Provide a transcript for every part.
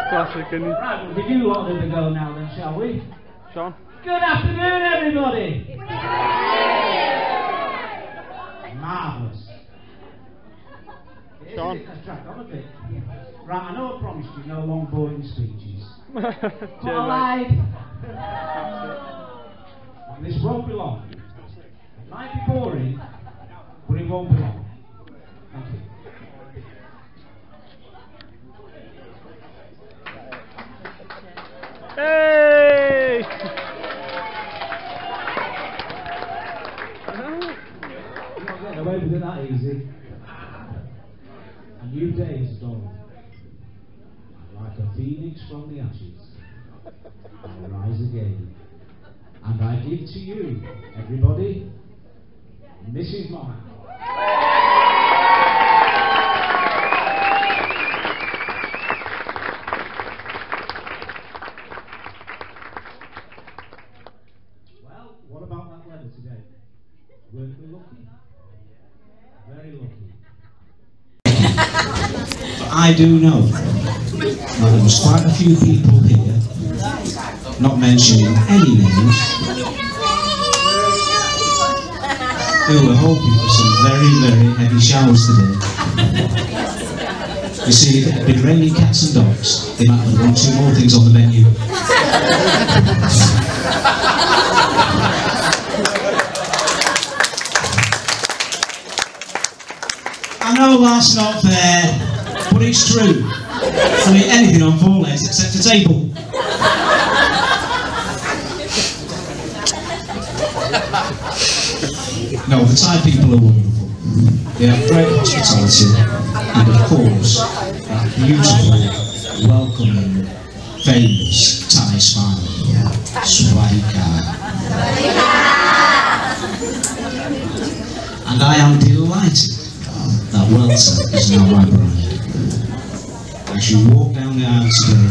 Classic, isn't it? Right, we'll give you lot of the go now then, shall we? Sean? Good afternoon, everybody! Marvellous. Sean? Let's crack on a bit. Right, I know I promised you no long boring speeches. But I lied. This won't be long. It might be boring, but it won't be long. Thank you. Hey! You're not getting away with it that easy. A new day has dawned. Like a phoenix from the ashes, I rise again. And I give to you, everybody, Mrs. Mine. Well, what about that weather today? Weren't we lucky? Very lucky. But I do know that there was quite a few people here, not mentioning any names, who were hoping for some very, very heavy showers today. You see, if it had been raining cats and dogs, they might have one or two more things on the menu. I know that's not fair, but it's true. I mean, anything on four legs except a table. No, the Thai people are wonderful. They have great hospitality, and of course, that beautiful, welcoming, famous Thai smile. Swaika. And I am delighted that Waewta is now my bride. As you walk down the aisle today,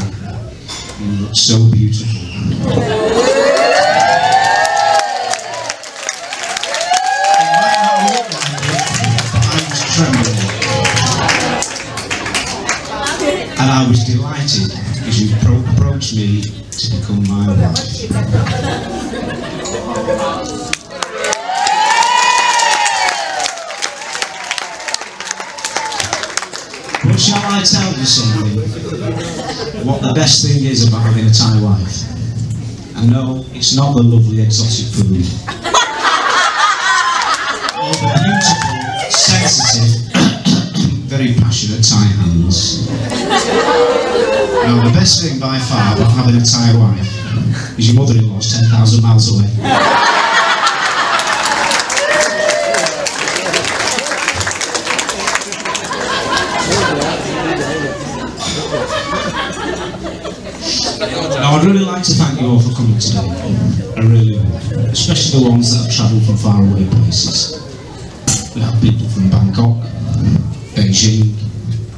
you look so beautiful. It might not look like it, but I was trembling. And I was delighted as you approached me to become my wife. But shall I tell you something? What the best thing is about having a Thai wife? And no, it's not the lovely exotic food. Or the beautiful, sensitive, very passionate Thai hands. No, the best thing by far about having a Thai wife is your mother-in-law's 10,000 miles away. Now, I'd really like to thank you all for coming today. I really would. Especially the ones that have travelled from far away places. We have people from Bangkok, Beijing,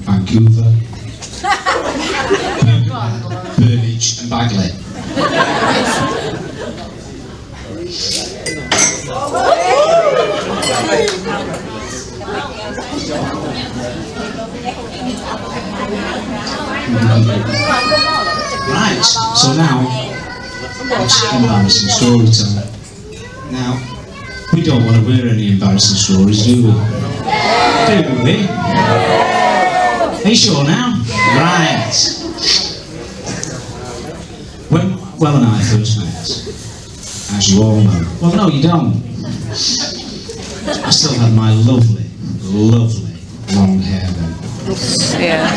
Vancouver, Burnage and Bagley. Right, so now it's embarrassing story time. Now, we don't want to hear any embarrassing stories, do we? Do we? Are you sure now? Right. When Well and I first met, as you all know, well no you don't, I still had my lovely, lovely long hair then. Yeah.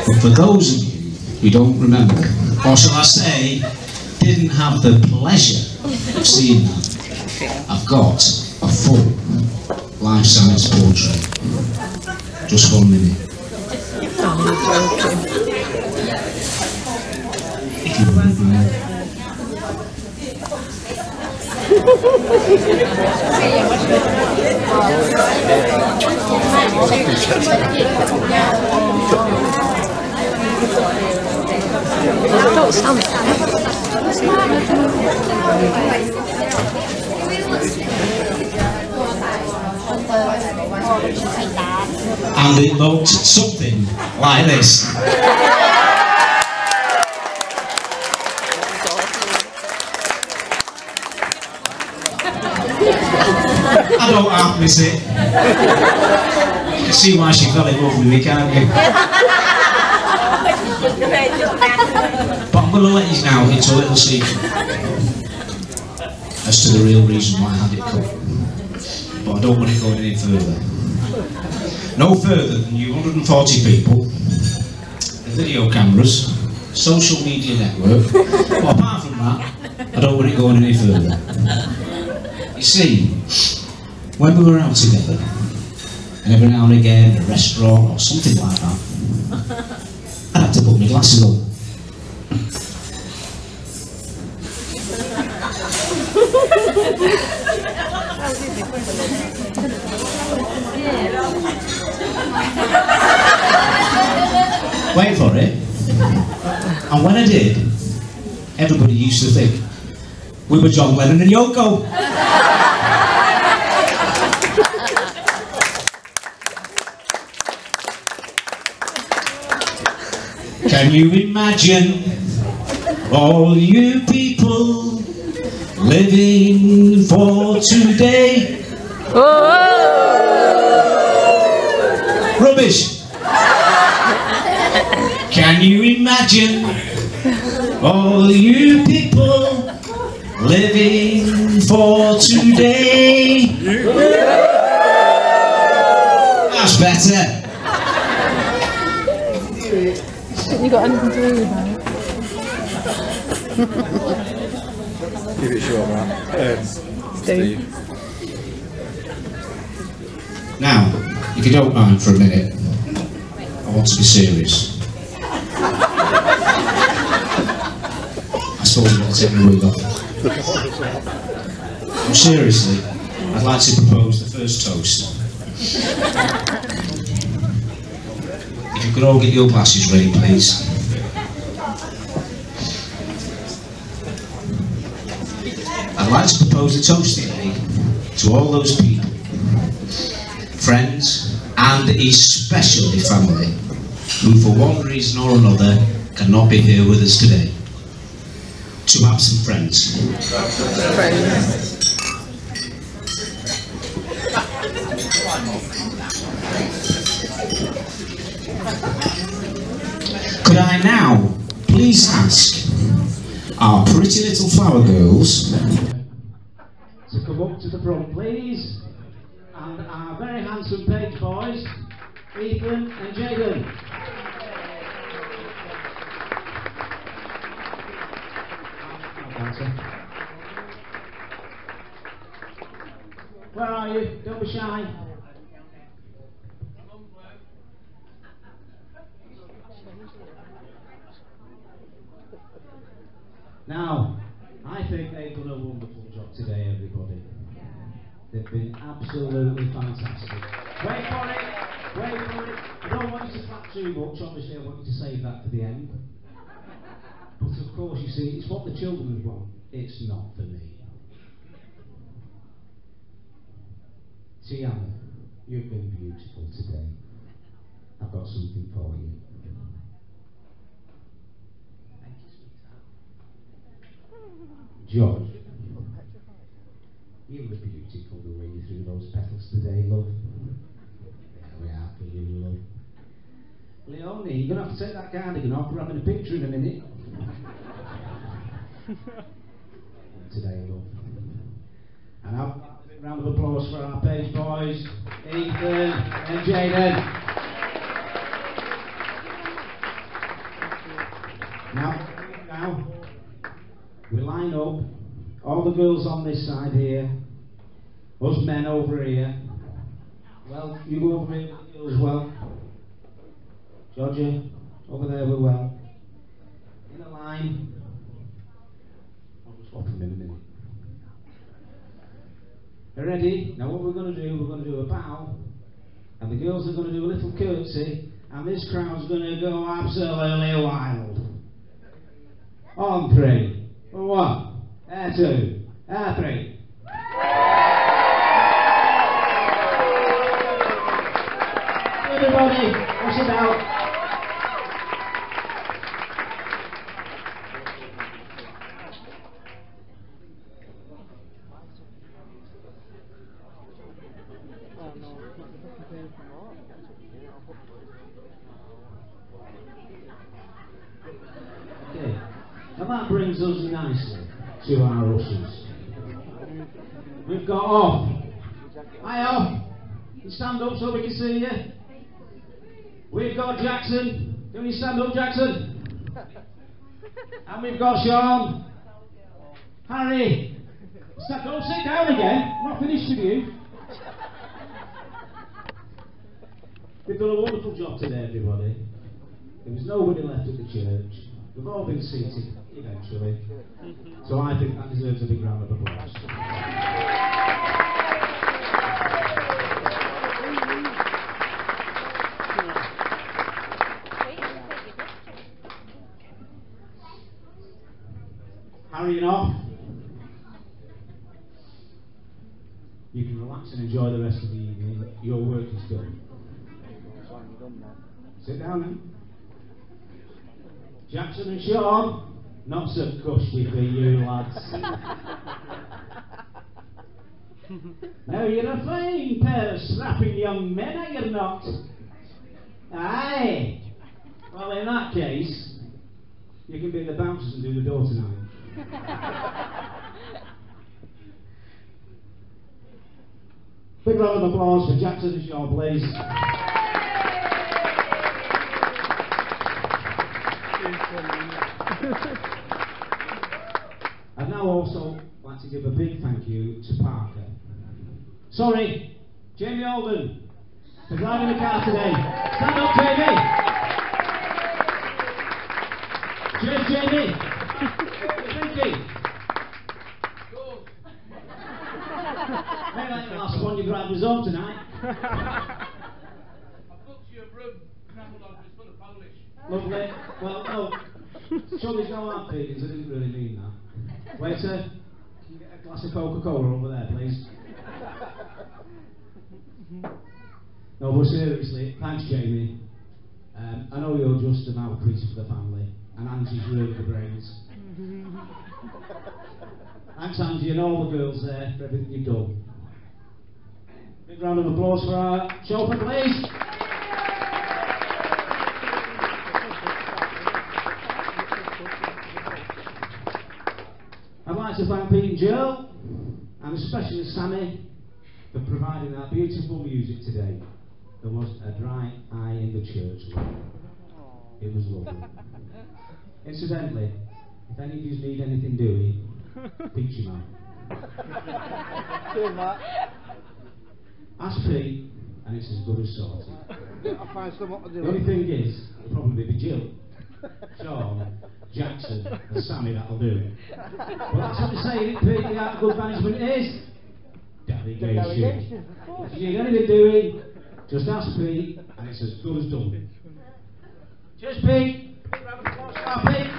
But for those of you who don't remember, or shall I say, didn't have the pleasure of seeing that, I've got a full life-size portrait. Just 1 minute. If you wouldn't mind. And it looked something like this. I don't half miss it. You can see why she fell in love with me, can't you? But I'm going to let you now into a little secret as to the real reason why I had it cut. But I don't want it going any further. No further than you 140 people, the video cameras, social media network. But apart from that, I don't want it going any further. You see, when we were out together, and every now and again in a restaurant or something like that, I had to put my glasses on. Wait for it. And when I did, everybody used to think we were John Lennon and Yoko. Can you imagine all you people living for today? Rubbish. Can you imagine all you people living for today? That's better. You got anything to do with that? Give it short, man. Steve. Now, if you don't mind for a minute, I want to be serious. I suppose I'm going to take my wig off. No, seriously, I'd like to propose the first toast. If you could all get your glasses ready, please. I'd like to propose a toast today to all those people, friends, and especially family, who for one reason or another cannot be here with us today. To absent friends. Could I now please ask our pretty little flower girls to come up to the front, please, and our very handsome page boys, Ethan and Jaden. Where are you? Don't be shy. Now, I think they've done a wonderful job today, everybody. They've been absolutely fantastic. Wait for it! Wait for it! I don't want you to clap too much, obviously I want you to save that for the end. But of course, you see, it's what the children want. It's not for me. Tiana, you've been beautiful today. I've got something for you. George, you were beautiful the way you threw those petals today, love. There we are for you, love. Leonie, you're going to have to take that cardigan off. We're having a picture in a minute. Today, love. And have a round of applause for our page boys, Ethan and Jaden. Now, we line up, all the girls on this side here, us men over here. Well, you go over here with the girls as well. Georgia, over there with well. In a line. I'll just swap them in a minute. Are you ready? Now what we're going to do a bow, and the girls are going to do a little curtsy, and this crowd's going to go absolutely wild. On 3, 1, 2, 3. Well, that brings us nicely to our ushers. We've got Off. Hi, Off. You stand up so we can see you. We've got Jackson. Can you stand up, Jackson? And we've got Sean. Harry. Don't sit down again. I'm not finished with you. We've done a wonderful job today, everybody. There was nobody left at the church. We've all been seated eventually. So I think that deserves a big round of applause. Hurrying off. You can relax and enjoy the rest of the evening. Your work is done. Sit down then. Jackson and Sean, not so cushy for you lads. Now you're a fine pair of strapping young men, are you not? Aye. Well, in that case, you can be the bouncers and do the door tonight. Big round of applause for Jackson and Sean, please. I'd now also like to give a big thank you to Parker. Sorry, Jamie Alden, for driving the car today. Stand up, Jamie. Cheers, Jamie. Drinking. Maybe like the last one you drive was home tonight. I've booked you a room, travel it's full of Polish. Lovely. Well, no. Sure, there's no hard feelings. I didn't really mean that. Waiter, can you get a glass of Coca-Cola over there, please? No, but seriously, thanks, Jamie. I know you're just a mouthpiece for the family, and Angie's really the brains. Thanks, Angie, and all the girls there for everything you've done. Big round of applause for our chauffeur, please. I'd like to thank Pete and Joe, and especially Sammy, for providing that beautiful music today. There was a dry eye in the church. It was lovely. Incidentally, if any of you need anything doing, Peachy man. Ask Pete, and it's as good as sorted. I'll find someone to do The only thing is, it'll probably be Jill, Sean, Jackson, and Sammy that'll do it. But that's what they say, Pete, the art of good management is delegation. If you need anything doing, just ask Pete, and it's as good as done. Cheers, Pete. Round of applause for our Pete.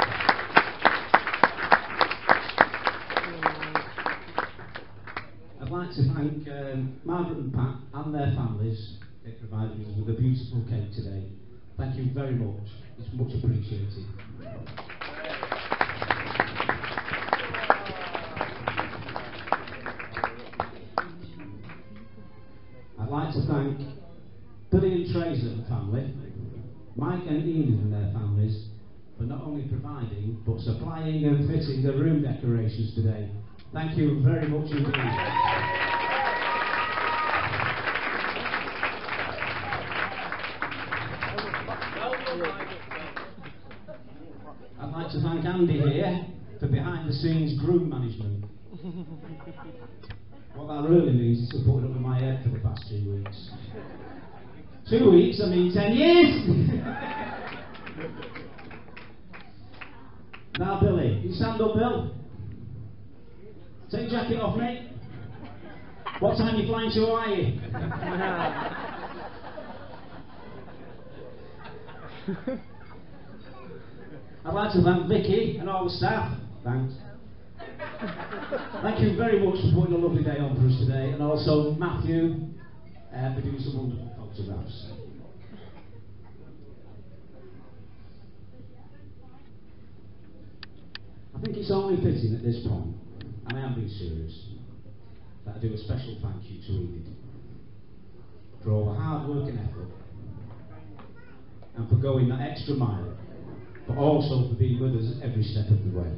I'd like to thank Margaret and Pat and their families. They provided us with a beautiful cake today. Thank you very much. It's much appreciated. I'd like to thank Billy and Tracy and family, Mike and Ian and their families, for not only providing but supplying and fitting the room decorations today. Thank you very much indeed. I'd like to thank Andy here for behind the scenes groom management. What that really means is to put it over my head for the past 2 weeks. 2 weeks, I mean 10 years! Now Billy, you stand up, Bill. Take your jacket off, mate. What time are you flying to Hawaii? I'd like to thank Vicky and all the staff. Thanks. Thank you very much for putting a lovely day on for us today, and also Matthew for doing some wonderful photographs. I think it's only fitting at this point, and I am being serious, that I do a special thank you to Enid for all the hard work and effort, and for going that extra mile but also for being with us every step of the way.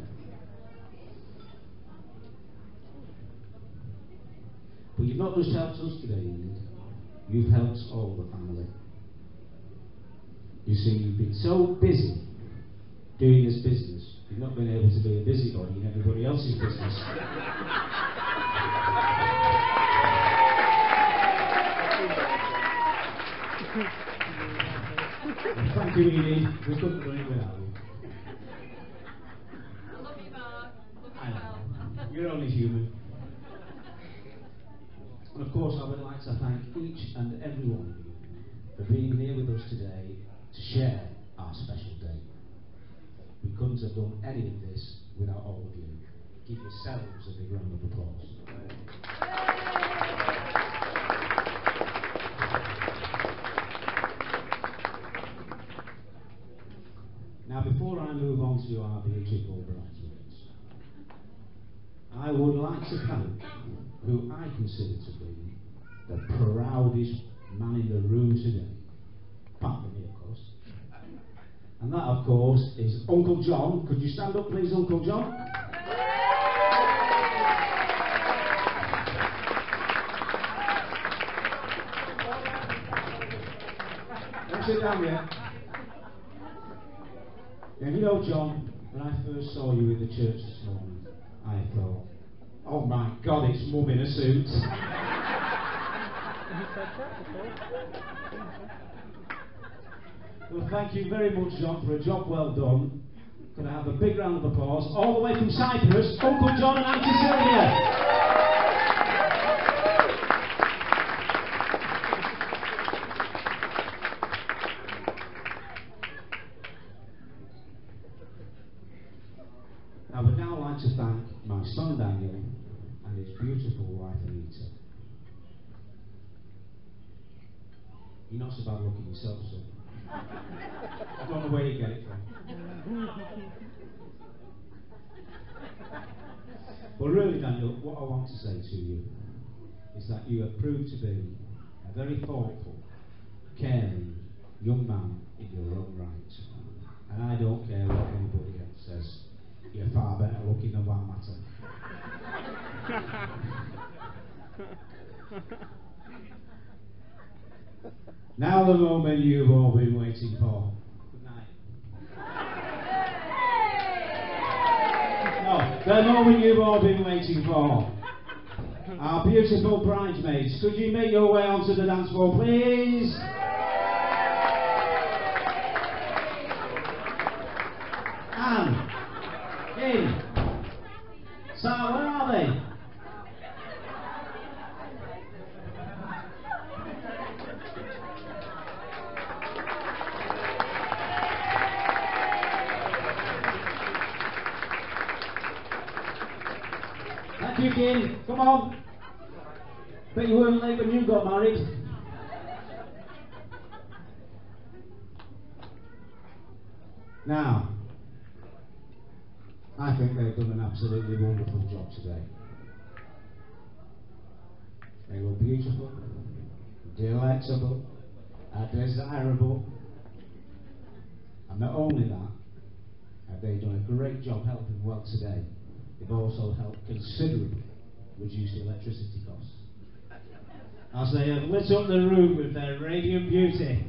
But you've not just helped us today, Enid. You've helped all the family. You see, you've been so busy doing this business, you've not been able to be a busybody in everybody else's business. Thank you, Edie. We couldn't have done it without you. I love you, Mark. Love you I know. well. You're only human. And of course, I would like to thank each and every one of you for being here with us today to share our special day. We couldn't have done any of this without all of you. Give yourselves a big round of applause. Now, before I move on to our beautiful bridesmaids, I would like to thank who I consider to be the proudest man in the room today, apart from me, of course. And that, of course, is Uncle John. Could you stand up, please, Uncle John? Don't sit down yet. And you know, John, when I first saw you in the church this morning, I thought, oh my God, it's Mum in a suit. Well, thank you very much, John, for a job well done. Could I have a big round of applause, all the way from Cyprus, Uncle John and Auntie Sylvia. I would now like to thank my son Daniel and his beautiful wife Anita. You're not so bad looking yourself, son. I don't know where you get it from. But really, Daniel, what I want to say to you is that you have proved to be a very thoughtful, caring young man in your own right. And I don't care what anybody else says. You're far better looking than one matter. Now the moment you've all been waiting for. Good night. No, the moment you've all been waiting for. Our beautiful bridesmaids, could you make your way onto the dance floor, please? Anne. In. Sarah, where are they? Thank you, Kim. Come on. Bet you weren't late when you got married. Now, I think they've done an absolutely wonderful job today. They were beautiful, delectable, desirable, and not only that, have they done a great job helping well today. They've also helped considerably reduce the electricity costs, as they have lit up the room with their radiant beauty.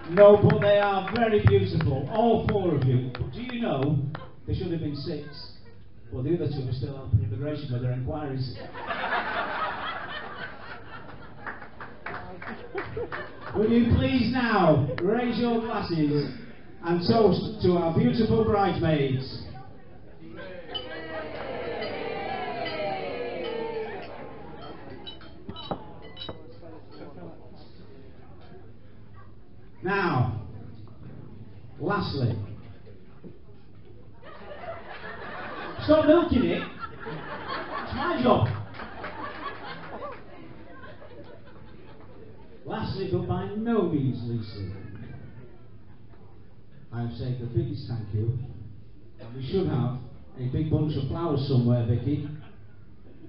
No, but they are very beautiful, all four of you. But do you know, there should have been 6, but the other 2 are still helping immigration with their inquiries. Will you please now raise your glasses and toast to our beautiful bridesmaids? Now, lastly, stop milking it. It's my job. Lastly, but by no means leastly, I have said the biggest thank you. And we should have a big bunch of flowers somewhere, Vicky.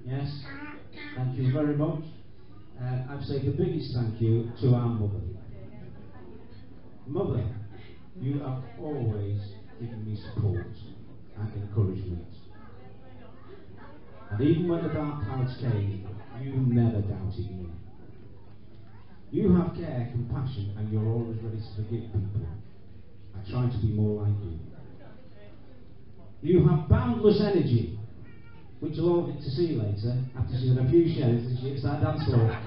Yes, thank you very much. I'd say the biggest thank you to our mother. Mother, you have always given me support and encouragement. And even when the dark clouds came, you never doubted me. You have care, compassion, and you're always ready to forgive people. I try to be more like you. You have boundless energy, which you'll all get to see later, after she's had a few shares and she hits that dance floor.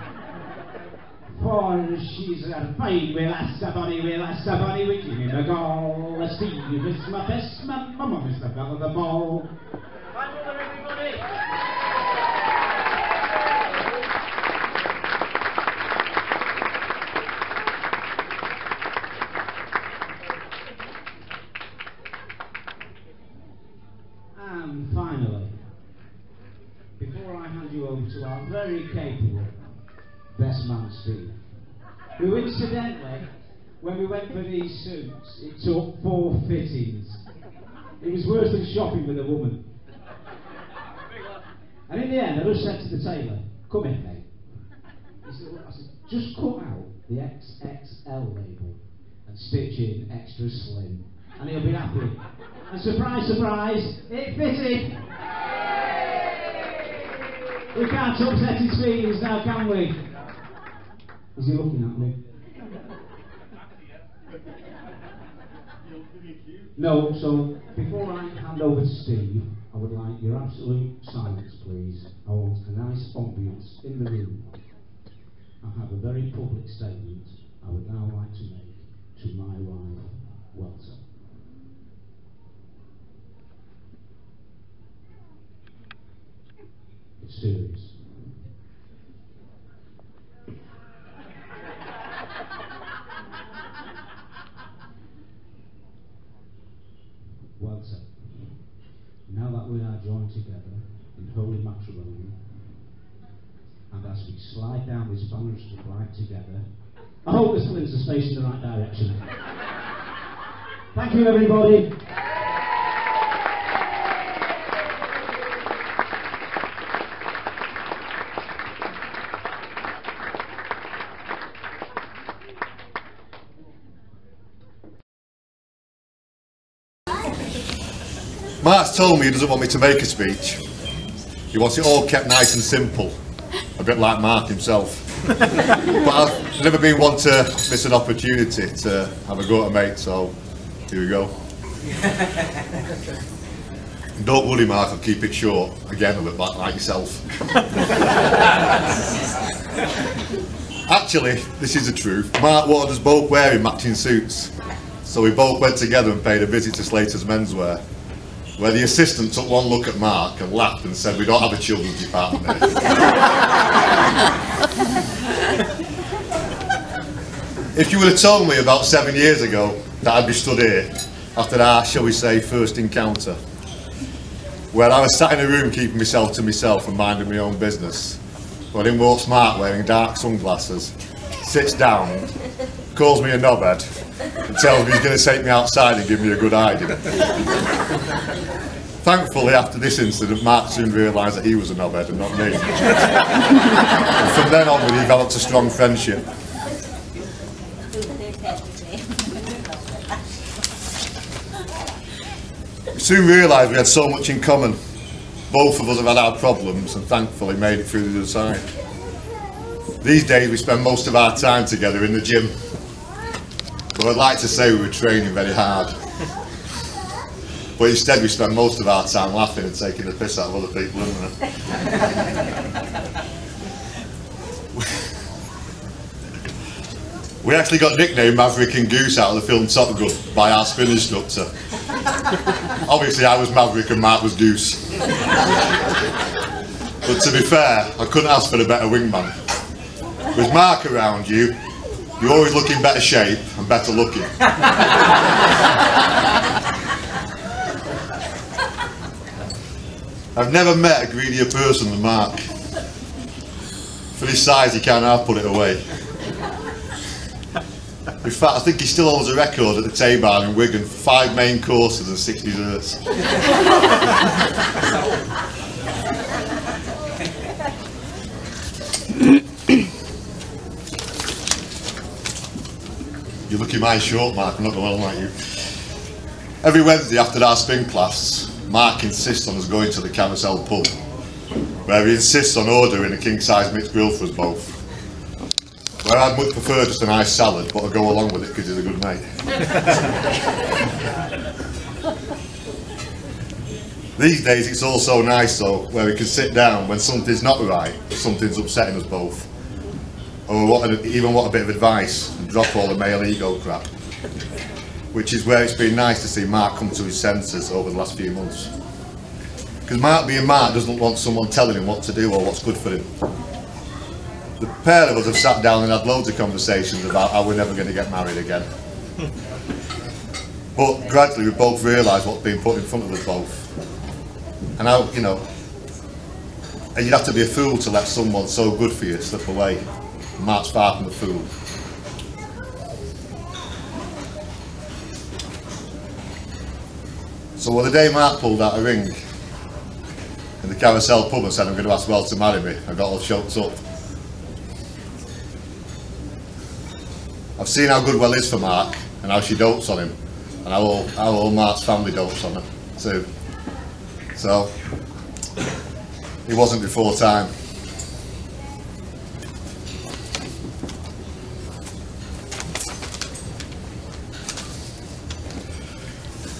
For she's had a fight with somebody, with Jimmy McGall. Steve is my best man, my mum is the belle of the ball. Bye, mother, everybody! And finally, before I hand you over to our very capable best man Steve, who incidentally, when we went for these suits, it took 4 fittings. It was worse than shopping with a woman. And in the end, I just said to the tailor, "Come in, mate." He said, I said, "Just cut out the XXL label and stitch in extra slim, and he'll be happy." And surprise, surprise, it fitted! We can't upset his feelings now, can we? Is he looking at me? No, so before I hand over to Steve, I would like your absolute silence, please. I want a nice ambience in the room. I have a very public statement I would now like to make to my wife, Waewta. It's serious. Waewta, now that we are joined together in holy matrimony, and as we slide down this banister ride together, I hope this leads us face in the right direction. Thank you, everybody. Mark's told me he doesn't want me to make a speech. He wants it all kept nice and simple, a bit like Mark himself. But I've never been one to miss an opportunity to have a go at a mate, so here we go. And don't worry, Mark, I'll keep it short. Again, a bit like yourself. Actually, this is the truth. Mark wanted us both wearing matching suits, so we both went together and paid a visit to Slater's Menswear, where the assistant took one look at Mark and laughed and said, "We don't have a children's department here." If you would have told me about 7 years ago that I'd be stood here after our, shall we say, first encounter, where I was sat in a room keeping myself to myself and minding my own business, well, in walks Mark wearing dark sunglasses, sits down, calls me a knobhead, and tells me he's going to take me outside and give me a good hiding. Thankfully, after this incident, Mark soon realised that he was a knobhead and not me. And from then on, we developed a strong friendship. We soon realised we had so much in common. Both of us have had our problems and thankfully made it through the other side. These days, we spend most of our time together in the gym. But I'd like to say we were training very hard. But instead we spend most of our time laughing and taking the piss out of other people, isn't it? We actually got nicknamed Maverick and Goose out of the film Top Gun by our spin instructor. Obviously I was Maverick and Mark was Goose. But to be fair, I couldn't ask for a better wingman. With Mark around you, you always look in better shape and better looking. I've never met a greedier person than Mark. For his size, he can't half put it away. In fact, I think he still holds a record at the Tay-Bar in Wigan for 5 main courses and 6 desserts. You're looking mine short, Mark, I'm not going to lie to you. Every Wednesday after our spin class, Mark insists on us going to the Carousel pub, where he insists on ordering a king-size mixed grill for us both. Where I'd much prefer just a nice salad, but I'll go along with it because he's a good mate. These days it's all so nice though, where we can sit down when something's not right, something's upsetting us both, or even want a bit of advice and drop all the male ego crap. Which is where it's been nice to see Mark come to his senses over the last few months. Because Mark being Mark doesn't want someone telling him what to do or what's good for him. The pair of us have sat down and had loads of conversations about how we're never going to get married again. But gradually we both realised what's been put in front of us both. And how, you know, and you'd have to be a fool to let someone so good for you slip away. Mark's far from a fool. So well, the day Mark pulled out a ring in the Carousel pub and said, I'm going to ask Waewta to marry me, I got all choked up. I've seen how good Well is for Mark and how she dotes on him, and how all Mark's family dotes on her too. So, it wasn't before time.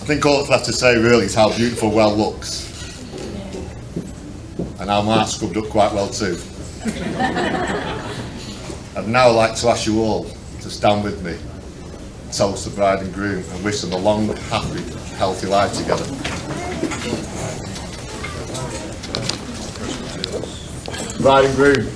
I think all that's left to say really is how beautiful Well looks, and how Mark scrubbed up quite well too. I'd now like to ask you all to stand with me, toast the bride and groom, and wish them a long, happy, healthy life together. Bride and groom.